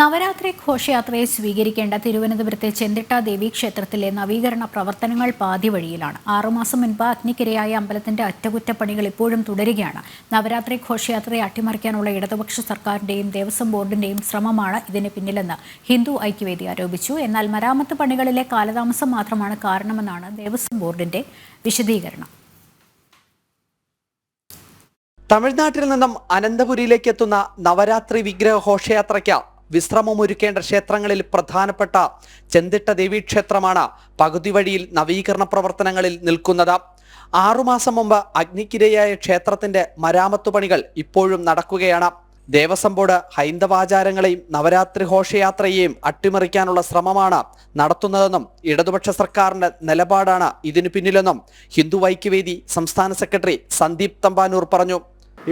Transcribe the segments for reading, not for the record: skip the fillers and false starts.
നവരാത്രി ഘോഷയാത്രയെ സ്വീകരിക്കേണ്ട തിരുവനന്തപുരത്തെ ചെന്തിട്ട ദേവീക്ഷേത്രത്തിലെ നവീകരണ പ്രവർത്തനങ്ങൾ പാതിവഴിയിലാണ്. 6 മാസം മുൻപ് അഗ്നിക്കിരയായ അമ്പലത്തിന്റെ അറ്റകുറ്റപ്പണികൾ ഇപ്പോഴും തുടരുകയാണ്. നവരാത്രി ഘോഷയാത്രയെ അട്ടിമറിക്കാനുള്ള ഇടതുപക്ഷ സർക്കാരിന്റെയും ദേവസ്വം ബോർഡിന്റെയും ശ്രമമാണ് ഇതിന് പിന്നിലെന്ന് ഹിന്ദു ഐക്യവേദി ആരോപിച്ചു. എന്നാൽ മരാമത്ത് പണികളിലെ കാലതാമസം മാത്രമാണ് കാരണമെന്നാണ് ദേവസ്വം ബോർഡിന്റെ വിശദീകരണം. തമിഴ്നാട്ടിൽ നിന്നും അനന്തപുരിയിലേക്ക് എത്തുന്ന നവരാത്രി വിഗ്രഹ ഘോഷയാത്രയ്ക്ക് വിശ്രമമൊരുക്കേണ്ട ക്ഷേത്രങ്ങളിൽ പ്രധാനപ്പെട്ട ചെന്തിട്ട ദേവീക്ഷേത്രമാണ് പകുതി വഴിയിൽ നവീകരണ പ്രവർത്തനങ്ങളിൽ നിൽക്കുന്നത്. 6 മാസം മുമ്പ് അഗ്നിക്കിരയായ ക്ഷേത്രത്തിന്റെ മരാമത്തു പണികൾ ഇപ്പോഴും നടക്കുകയാണ്. ദേവസ്വം ബോർഡ് ഹൈന്ദവാചാരങ്ങളെയും നവരാത്രി ഘോഷയാത്രയെയും അട്ടിമറിക്കാനുള്ള ശ്രമമാണ് നടത്തുന്നതെന്നും ഇടതുപക്ഷ സർക്കാരിന്റെ നിലപാടാണ് ഇതിനു പിന്നിലെന്നും ഹിന്ദു ഐക്യവേദി സംസ്ഥാന സെക്രട്ടറി സന്ദീപ് തമ്പാനൂർ പറഞ്ഞു.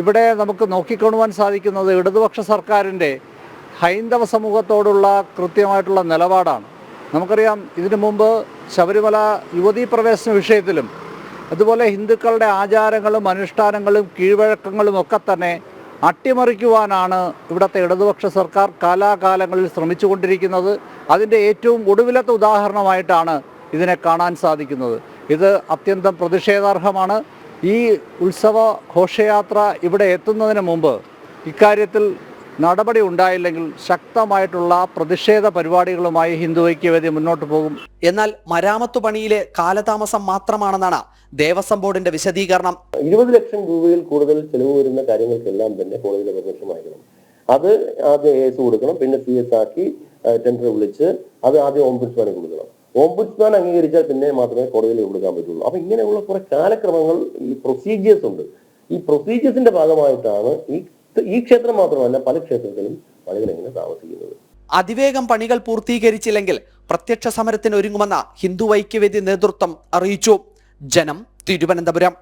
ഇവിടെ നമുക്ക് നോക്കിക്കാണുവാൻ സാധിക്കുന്നത് ഇടതുപക്ഷ സർക്കാരിൻ്റെ ഹൈന്ദവ സമൂഹത്തോടുള്ള കൃത്യമായിട്ടുള്ള നിലപാടാണ്. നമുക്കറിയാം, ഇതിനു മുമ്പ് ശബരിമല യുവതീ പ്രവേശന വിഷയത്തിലും അതുപോലെ ഹിന്ദുക്കളുടെ ആചാരങ്ങളും അനുഷ്ഠാനങ്ങളും കീഴ്വഴക്കങ്ങളും ഒക്കെ തന്നെ അട്ടിമറിക്കുവാനാണ് ഇവിടുത്തെ ഇടതുപക്ഷ സർക്കാർ കാലാകാലങ്ങളിൽ ശ്രമിച്ചുകൊണ്ടിരിക്കുന്നത്. അതിൻ്റെ ഏറ്റവും ഒടുവിലത്തെ ഉദാഹരണമായിട്ടാണ് ഇതിനെ കാണാൻ സാധിക്കുന്നത്. ഇത് അത്യന്തം പ്രതിഷേധാർഹമാണ്. ഈ ഉത്സവ ഘോഷയാത്ര ഇവിടെ എത്തുന്നതിന് മുമ്പ് ഇക്കാര്യത്തിൽ നടപടി ഉണ്ടായില്ലെങ്കിൽ ശക്തമായിട്ടുള്ള പ്രതിഷേധ പരിപാടികളുമായി ഹിന്ദു ഐക്യവേദി മുന്നോട്ട് പോകും. എന്നാൽ മരാമത്തു പണിയിലെ കാലതാമസം മാത്രമാണെന്നാണ് ദേവസ്വം ബോർഡിന്റെ വിശദീകരണം. 20 ലക്ഷം രൂപയിൽ കൂടുതൽ ചെലവ് വരുന്ന കാര്യങ്ങൾക്കെല്ലാം തന്നെ കോടതിയിലെ പെർമിഷൻ വാങ്ങിക്കണം. അത് ആദ്യം AS കൊടുക്കണം, പിന്നെ CS ആക്കി ടെൻഡർ വിളിച്ച് അത് ആദ്യം ഓംബുഡ്സ്മാന് കൊടുക്കണം. ഓംബുഡ്സ്മാൻ അംഗീകരിച്ചാൽ പിന്നെ മാത്രമേ കോടതിയിൽ കൊടുക്കാൻ പറ്റുള്ളൂ. അപ്പൊ ഇങ്ങനെയുള്ള കുറെ കാലക്രമങ്ങൾ, ഈ പ്രൊസീജിയേഴ്സ് ഉണ്ട്. ഈ പ്രൊസീജിയേഴ്സിന്റെ ഭാഗമായിട്ടാണ് ഈ ക്ഷേത്രം മാത്രമല്ല പല ക്ഷേത്രത്തിലും പണികൾ എങ്ങനെ താമസിക്കുന്നത്. അതിവേഗം പണികൾ പൂർത്തീകരിച്ചില്ലെങ്കിൽ പ്രത്യക്ഷ സമരത്തിന് ഒരുങ്ങുമെന്ന് ഹിന്ദു ഐക്യവേദി നേതൃത്വം അറിയിച്ചു. ജനം, തിരുവനന്തപുരം.